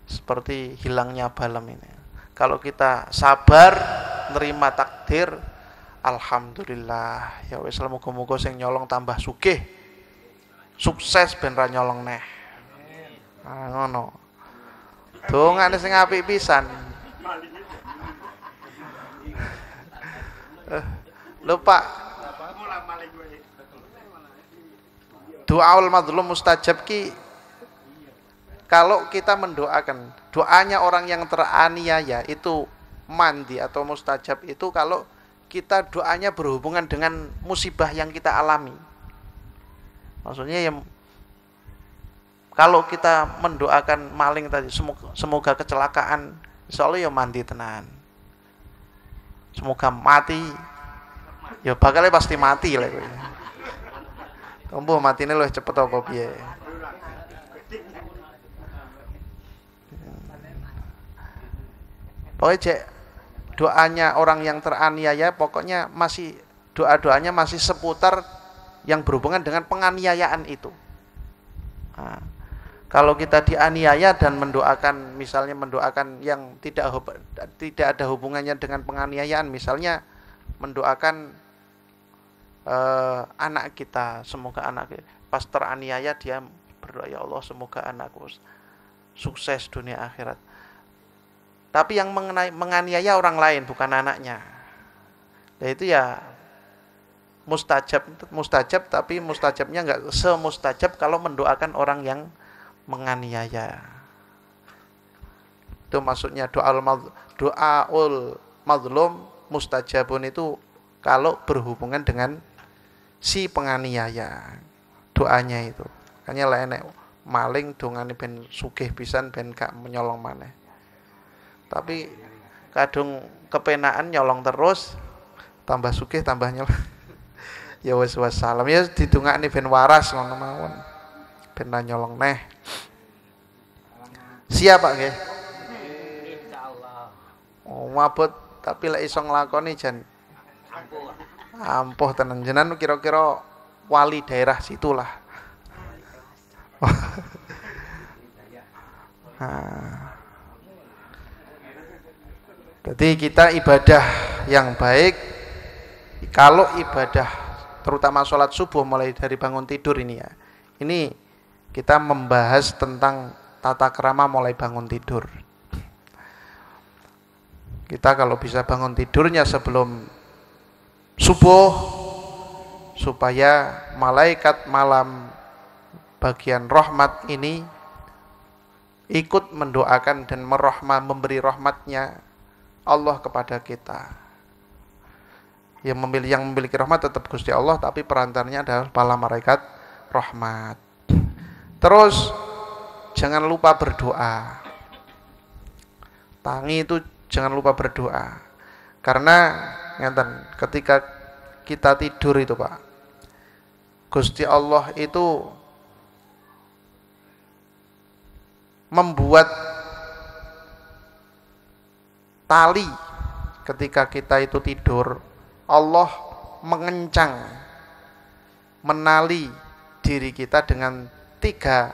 Seperti hilangnya balem ini. Kalau kita sabar nerima takdir, alhamdulillah. Ya wis muga-muga sing nyolong tambah sugih. Sukses ben ra nyolong neh. Ah ngono. Dongane sing apik pisan. Lupa. Doaul madlum mustajab ki, kalau kita mendoakan, doanya orang yang teraniaya itu mandi atau mustajab itu kalau kita doanya berhubungan dengan musibah yang kita alami. Maksudnya yang kalau kita mendoakan maling tadi, semoga kecelakaan, insya Allah ya mandi tenan. Semoga mati, ya bakalnya pasti mati lah. Tombo matine luwih cepet apa piye? Pokoknya cek doanya orang yang teraniaya, pokoknya masih doa-doanya masih seputar yang berhubungan dengan penganiayaan itu. Nah, kalau kita dianiaya dan mendoakan, misalnya mendoakan yang tidak ada hubungannya dengan penganiayaan, misalnya mendoakan anak kita, semoga anak pas teraniaya dia berdoa, ya Allah semoga anakku sukses dunia akhirat. Tapi yang menganiaya orang lain bukan anaknya. Nah itu ya mustajab, tapi mustajabnya enggak semustajab kalau mendoakan orang yang menganiaya. Itu maksudnya doaul mazlum, mustajabun itu kalau berhubungan dengan si penganiaya. Doanya itu. Makanya lah enek maling dongane ben sugih pisan ben gak menyolong maneh. Tapi kadung kepenaan nyolong terus, tambah sugih tambah nyolong. Ya wis wassalam ya didongakne ben waras ngono mawon. Ben nyolong neh. Siap Pak nggih? Insyaallah. Oh, mabot tapi lek iso nglakoni jan ampuh tenan jenengan kira-kira wali daerah situlah. Jadi kita ibadah yang baik, kalau ibadah terutama sholat subuh mulai dari bangun tidur ini ya, ini kita membahas tentang tata krama mulai bangun tidur. Kita kalau bisa bangun tidurnya sebelum subuh, supaya malaikat malam bagian rahmat ini ikut mendoakan dan memberi rahmatnya Allah kepada kita. Yang memiliki rahmat tetap Gusti Allah, tapi perantaranya adalah para malaikat rahmat. Terus jangan lupa berdoa. Tangi itu jangan lupa berdoa. Karena ngeten, ketika kita tidur itu Pak, Gusti Allah itu membuat tali ketika kita itu tidur. Allah mengencang, menali diri kita dengan 3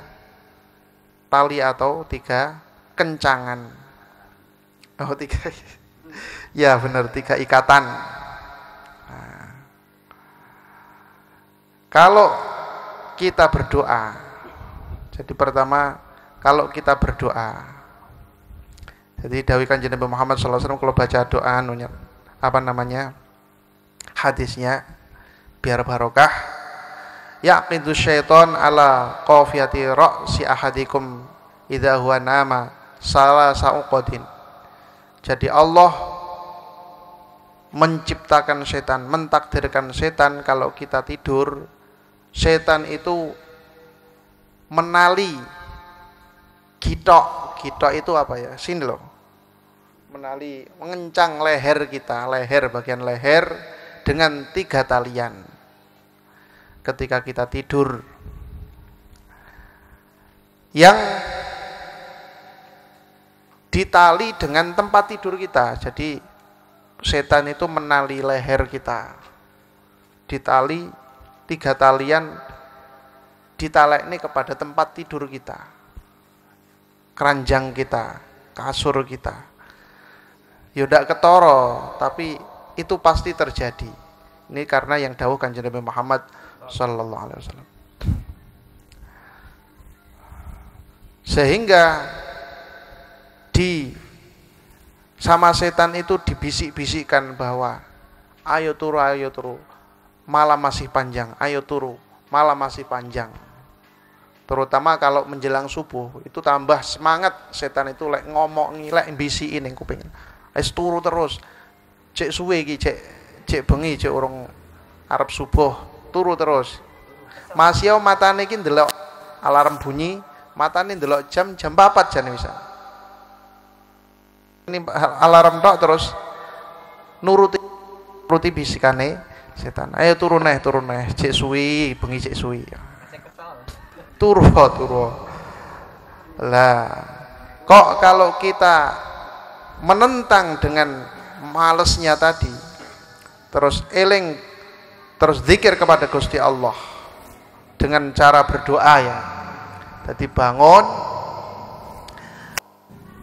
tali atau 3 kencangan. Oh 3, ya benar 3 ikatan. Nah, kalau kita berdoa, jadi pertama kalau kita berdoa, jadi dawuh Kanjeng Nabi Muhammad sallallahu alaihi wasallam kalau baca doa hadisnya biar barokah, yaqidu syaiton ala qafiyati ra'si ahadikum idza huwa nama salasa uqadin. Jadi Allah menciptakan setan, mentakdirkan setan kalau kita tidur, setan itu menali gitok itu apa ya? Sini loh. Menali, mengencang leher kita, bagian leher dengan 3 talian ketika kita tidur, yang ditali dengan tempat tidur kita. Jadi setan itu menali leher kita, ditali 3 talian, ditalekne kepada tempat tidur kita, keranjang kita, kasur kita. Ya ndak ketara, tapi itu pasti terjadi. Ini karena yang dawuh Kanjeng Nabi Muhammad sallallahu alaihi wasallam. Sehingga sama setan itu dibisik-bisikkan bahwa ayo turu, malam masih panjang, ayo turu, malam masih panjang. Terutama kalau menjelang subuh, itu tambah semangat setan itu lek ngomong lek bisikin ning kuping. Wis turu terus. Cek suwe iki, cek bengi, cek urung arep subuh, turu terus. Masih matane iki ndelok alarm bunyi, matane ndelok jam 4 jane misal. Ini alarm tok terus nuruti bisikane setan. Ayo turu neh, cek suwi, bengi cek suwi. Turu. Lah, kok kalau kita menentang dengan malesnya tadi, terus eling, terus zikir kepada Gusti Allah dengan cara berdoa ya. Jadi bangun,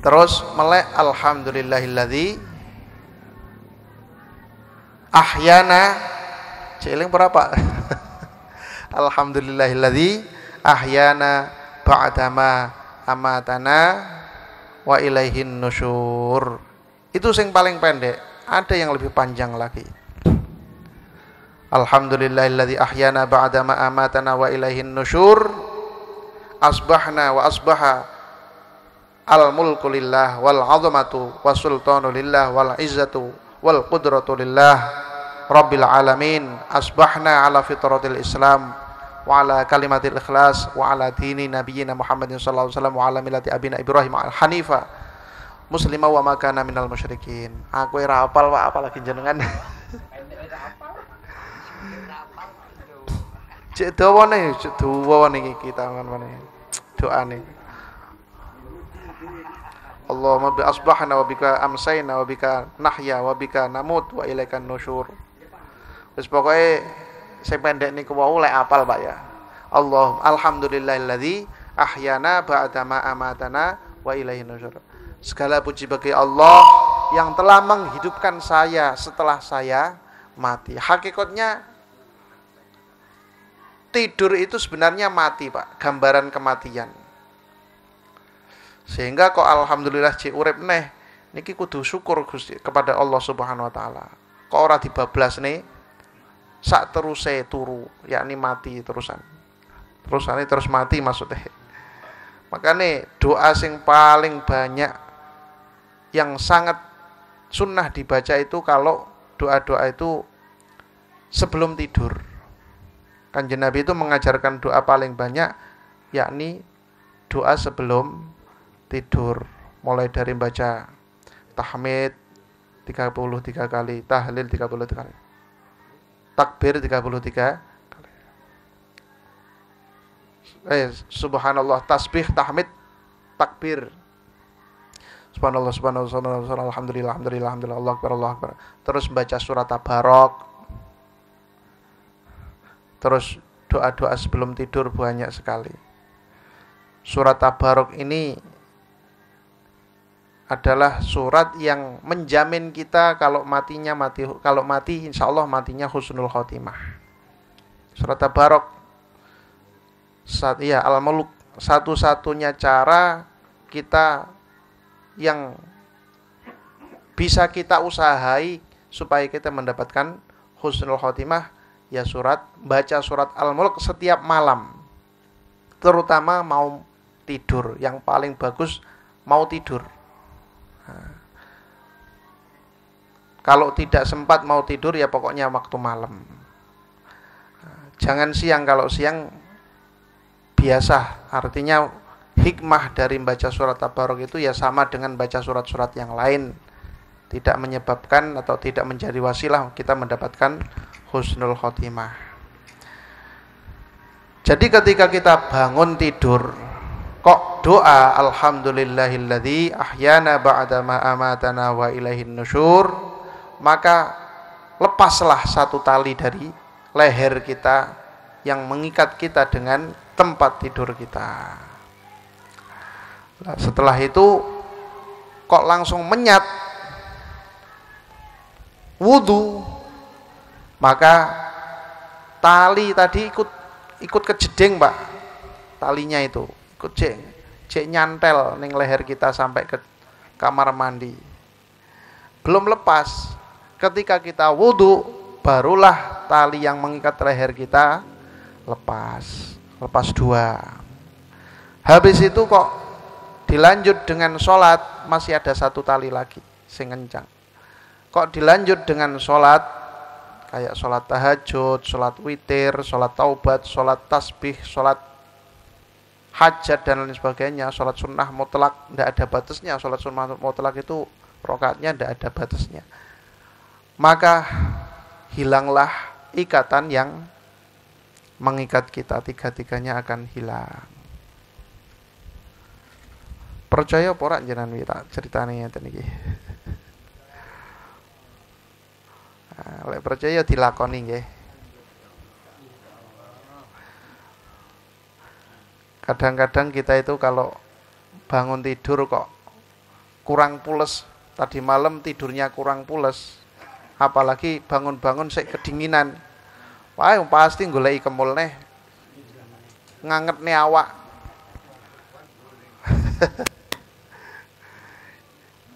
terus melek alhamdulillahilladzi ahyana, eling berapa? Alhamdulillahilladzi ahyana ba'dama amatana wa ilaihin nusyur. Itu yang paling pendek, ada yang lebih panjang lagi. Alhamdulillahilladzi ahyana ba'dama amatana wa ilaihin nusyur. Asbahna wa asbaha al mulku lillah wal 'azamatu wasultanu lillah wal izzatu wal qudratu lillah rabbil alamin. Asbahna ala fitratil islam wa ala kalimatil ikhlas wa ala dini nabiyyina Muhammadin sallallahu alaihi wasallam wa ala millati abina Ibrahim al hanifa muslima wa ma kana minal musyrikin. Aku ora hafal Pak, apalagi jenengan. Cek dawane iki kita ngene. Doane. Allahumma bi asbahna wa bika amsayna wa bika nahya wa bika namut wa ilaikan nusyur. Wis pokoke sing pendek niku wau lek apal Pak ya. Alhamdulillahilladzi ahyana ba'da ma amatana wa ilaihin nusyur. Segala puji bagi Allah yang telah menghidupkan saya setelah saya mati. Hakikatnya tidur itu sebenarnya mati Pak, gambaran kematian. Sehingga kok alhamdulillah cek urip neh niki kudu syukur Gusti kepada Allah Subhanahu wa taala. Kok ora dibablas nih sak teruse turu, yakni mati terusan. Terusane terus mati maksudnya. Makanya doa sing paling banyak yang sangat sunnah dibaca itu kalau doa-doa itu sebelum tidur. Kanjeng Nabi itu mengajarkan doa paling banyak yakni doa sebelum tidur, mulai dari baca tahmid 33 kali, tahlil 33 kali, takbir 33 kali. Subhanallah, tasbih, tahmid, takbir. Subhanallah, subhanallah, subhanallah, alhamdulillah, alhamdulillah, alhamdulillah, Allah akbar, Allah akbar. Terus baca surat Tabarok. Terus doa-doa sebelum tidur banyak sekali. Surat Tabarok ini adalah surat yang menjamin kita kalau mati insya Allah matinya husnul khotimah. Surat Tabarok Al-Mulk, satu-satunya cara kita yang bisa kita usahai supaya kita mendapatkan husnul khotimah ya baca surat Al-Mulk setiap malam, terutama mau tidur. Yang paling bagus mau tidur. Kalau tidak sempat mau tidur ya pokoknya waktu malam. Jangan siang, kalau siang biasa. Artinya hikmah dari membaca surat Tabarok itu ya sama dengan baca surat-surat yang lain. Tidak menyebabkan atau tidak menjadi wasilah kita mendapatkan husnul khotimah. Jadi ketika kita bangun tidur kok doa alhamdulillahilladzi ahyana ba'da ma amatana wa ilaihin nusyur, maka lepaslah satu tali dari leher kita yang mengikat kita dengan tempat tidur kita. Nah, setelah itu kok langsung menyat wudu, maka tali tadi ikut kejeding Pak, talinya itu ikut cek nyantel ning leher kita sampai ke kamar mandi, belum lepas. Ketika kita wudu barulah tali yang mengikat leher kita lepas dua. Habis itu kok dilanjut dengan sholat, masih ada satu tali lagi sing kencang. Kok dilanjut dengan sholat kayak sholat tahajud, sholat witir, sholat taubat, sholat tasbih, sholat hajat dan lain sebagainya, sholat sunnah mutlak, tidak ada batasnya. Sholat sunnah mutlak itu rakaatnya tidak ada batasnya. Maka hilanglah ikatan yang mengikat kita, tiga-tiganya akan hilang. Percaya apa ora jenengan tak ceritane ngeten iki. Lek percaya dilakoni nggih. Kadang-kadang kita itu kalau bangun tidur kok kurang pules, tadi malam tidurnya kurang pules, apalagi bangun-bangun sik kedinginan, wah pasti goleki kemul neh ngangetne awak.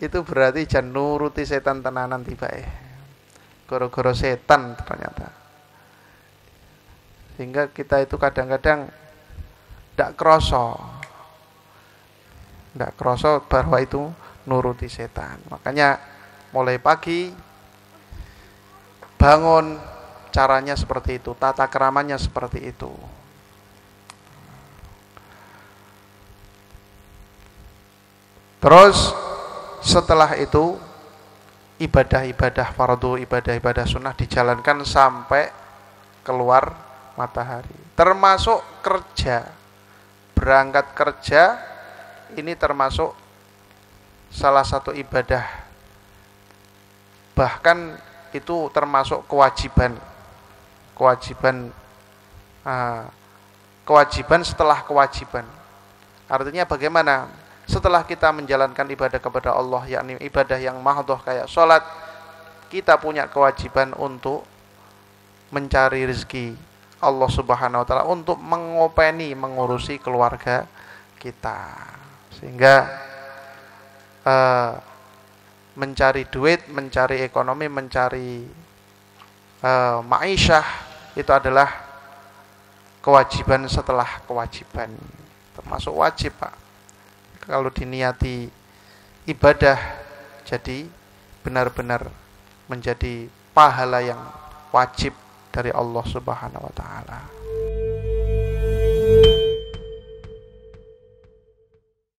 Itu berarti jan nuruti setan tenanan tibae. Gara-gara setan ternyata. Sehingga kita itu kadang-kadang ndak kroso. Ndak kroso bahwa itu nuruti setan. Makanya mulai pagi bangun, caranya seperti itu, tata keramanya seperti itu. Terus setelah itu ibadah-ibadah fardu, ibadah-ibadah sunnah dijalankan sampai keluar matahari. Termasuk kerja, berangkat kerja ini termasuk salah satu ibadah. Bahkan itu termasuk kewajiban setelah kewajiban. Artinya bagaimana? Setelah kita menjalankan ibadah kepada Allah, yakni ibadah yang mahdhah kayak sholat, kita punya kewajiban untuk mencari rezeki Allah Subhanahu wa taala, untuk mengurusi keluarga kita. Sehingga mencari duit, mencari ekonomi, mencari ma'isyah itu adalah kewajiban setelah kewajiban. Termasuk wajib, Pak. Kalau diniati ibadah, jadi benar-benar menjadi pahala yang wajib dari Allah Subhanahu wa taala.